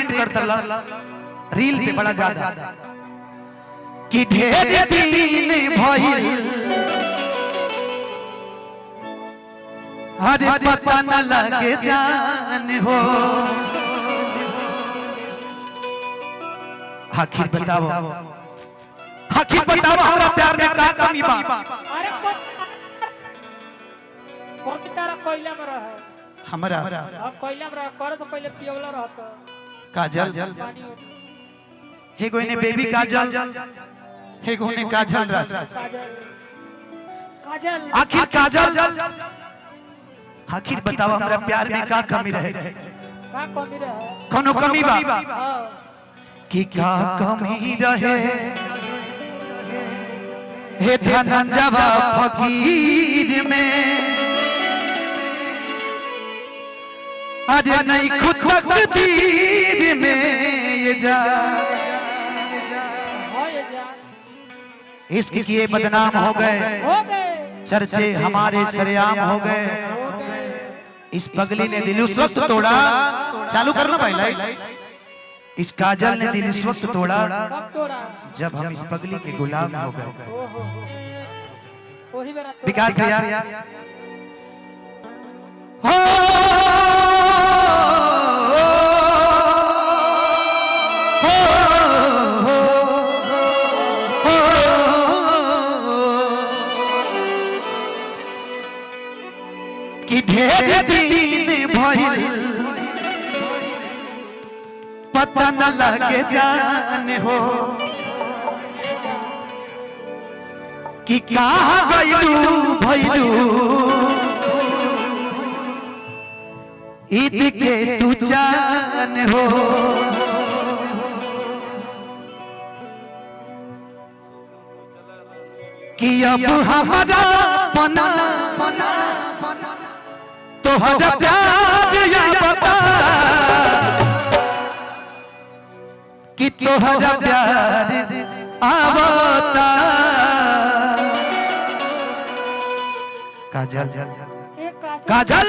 Trend करता reel पे बड़ा ज्यादा कि ढेर दिन भइल अरे पता न लगे जान हो। आखिर बताओ हमारा प्यार में का कमी बा। अरे कौन तारा कोयला में रहा हमारा अब कोयला में रहा कर तो पहले पियोला रहता काजल पानी हे कोई ने बेबी काजल हे कोई ने काजल राज काजल आखिर काजल आखिर बताओ हमारा प्यार में का कमी रहे का कमी रहा कोनो कमी बा हां कि का कमी रहे हे धनंजवा फकीर में अरे नहीं खुद तकदीर में ये जा इश्क किए बदनाम हो गए चर्चे हमारे सरेआम हो गए। इस पगली ने दिल उस वक्त तोड़ा चालू करना भाई लाइट। इस काजल ने दिल इस वक्त तोड़ा जब हम इस पगली के गुलाम हो गए। विकास भैया हो कि ढेर दिन भइल पता न लगे जान हो कि कहाँ गइलू भइलू ईद के तू जान हो। कि अब हमारा पना तोहरा प्यार या बता कि तोहरा प्यार आवता। काजल काजल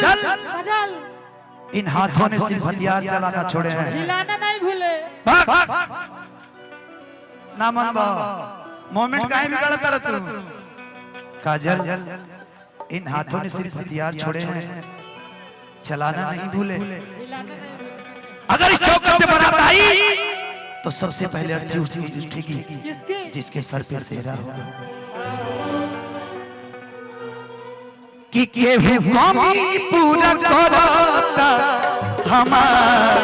इन हाथों ने सिर्फ हथियार चलाना छोड़े हैं हिलाना नहीं भूले ना मन बा मोमेंट काहे बिगाड़ता रह तू। काजल इन हाथों ने सिर्फ हथियार छोड़े हैं चलाना नहीं भूले। अगर इस चौखट पे बारात आई तो सबसे पहले अर्थी उसकी उठेगी जिसके सर पे सेहरा होगा। कि केहू कमी पूरा करता हमार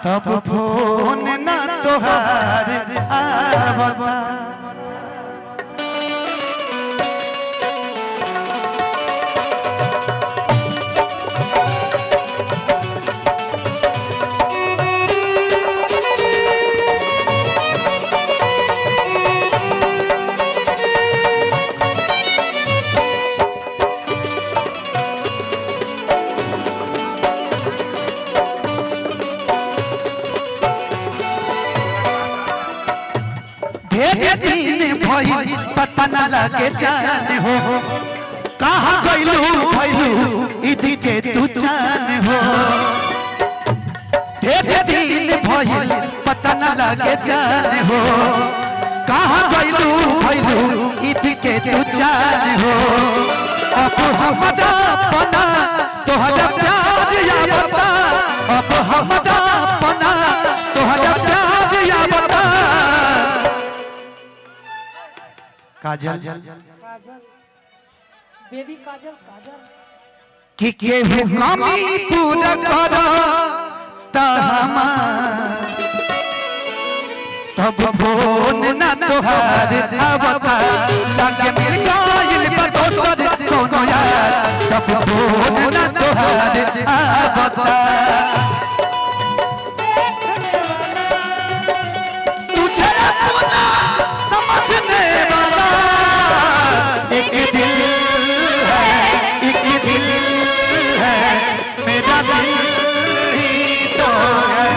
तब फोन ना तोहार आवता। दिन भइल पता न लगे जान हो कहाँ गइलू भइलू ईद के तू जान हो। दिन भइल पता न लगे जान हो कहाँ गइलू भइलू ईद के तू जान हो। अब हमरा पना तोहरा प्यार या बता अब हमरा पना तोहरा प्यार या बता। काजल बेबी काजल काजल कि केहू कमी पूरा करा तब फोन ना तोहार आवता। लगे मिल गइल बा दोसर कोनो यार तब फोन ना तोहार आवता। तुझे अपना समझने वाला एक दिल है मेरा दिल ही तो है।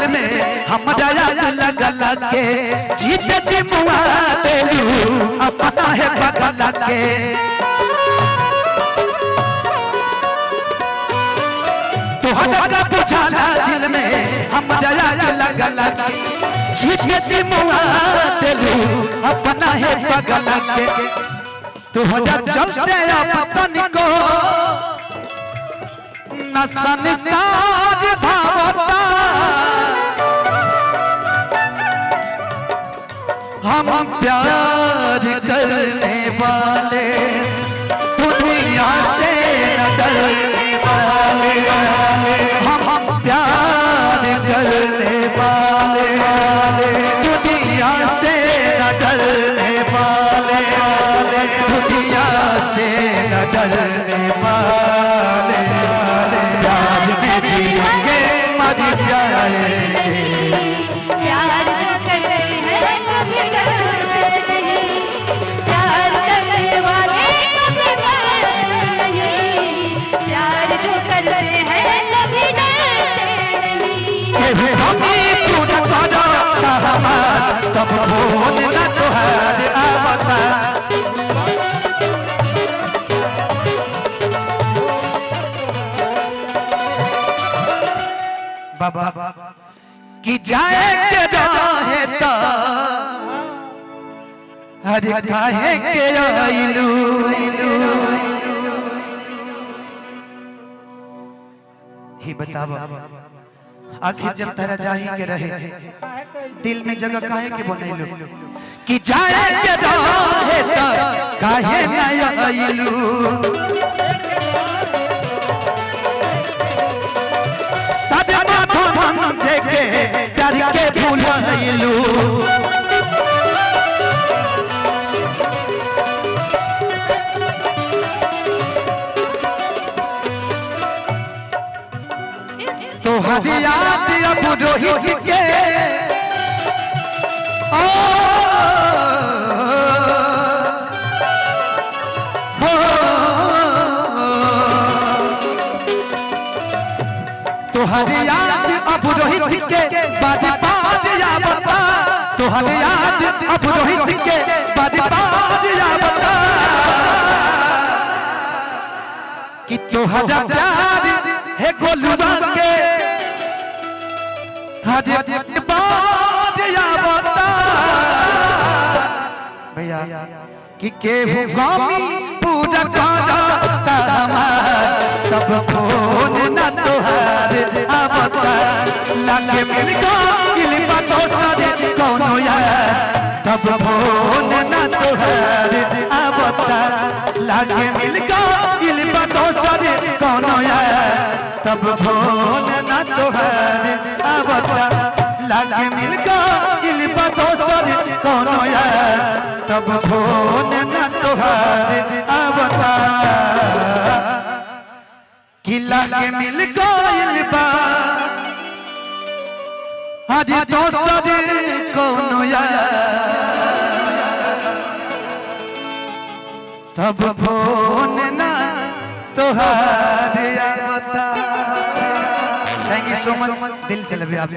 दिल में हमरा आग लगला के जीत जी मुआ देलू अपना है बगला के तोहरा बुझाला दिल में हमरा आग लगला के जीत जी मुआ देलू अपना है बगला के तोहरा चलते अपन को नसन साज भावता हम प्यार करने वाले दुनिया से न डरने वाले हम प्यार करने वाले दुनिया से न डरने वाले दुनिया से न डरने वाले प्यार में जिएंगे मर जाएंगे प्यार जो करते हैं कभी डरते नहीं प्यार करने वाले कभी डरते नहीं प्यार जो करते हैं कभी डरते नहीं पूरा करो तब भूल न तुहार आवता बाबा कि जाए के रहे तो हर काहे के आइलू ही बतावा आखिर जब तेरा जाही के रहे दिल में जगह काहे के बनैलू कि जाए के रहे तो काहे न आइलू प्यार के भूलैलू तोहर याद अब रोहित के तोहर याद अब रोहित के बाज बाज आवता तोहर याद अब रोहित के बाज बाज आवता कि तोहरा प्यार है गोलुआ के हज बाज आवता भैया कि केहू गामी पूरा करता तब फोन न तोहार आवता लागे मिल गइल बा दोसर कोनो यार तब फोन न तोहार आवता लागे मिल गइल बा दोसर कोनो यार तब फोन न तोहार आवता लागे मिल गइल बा दोसर कोनो यार तब फोन न तोहार आवता किला के मिल गइल बा आज दोसर कोनो यार तब फोन ना तोहार आवता। थैंक यू सो मच, दिल से लव यू आपसे।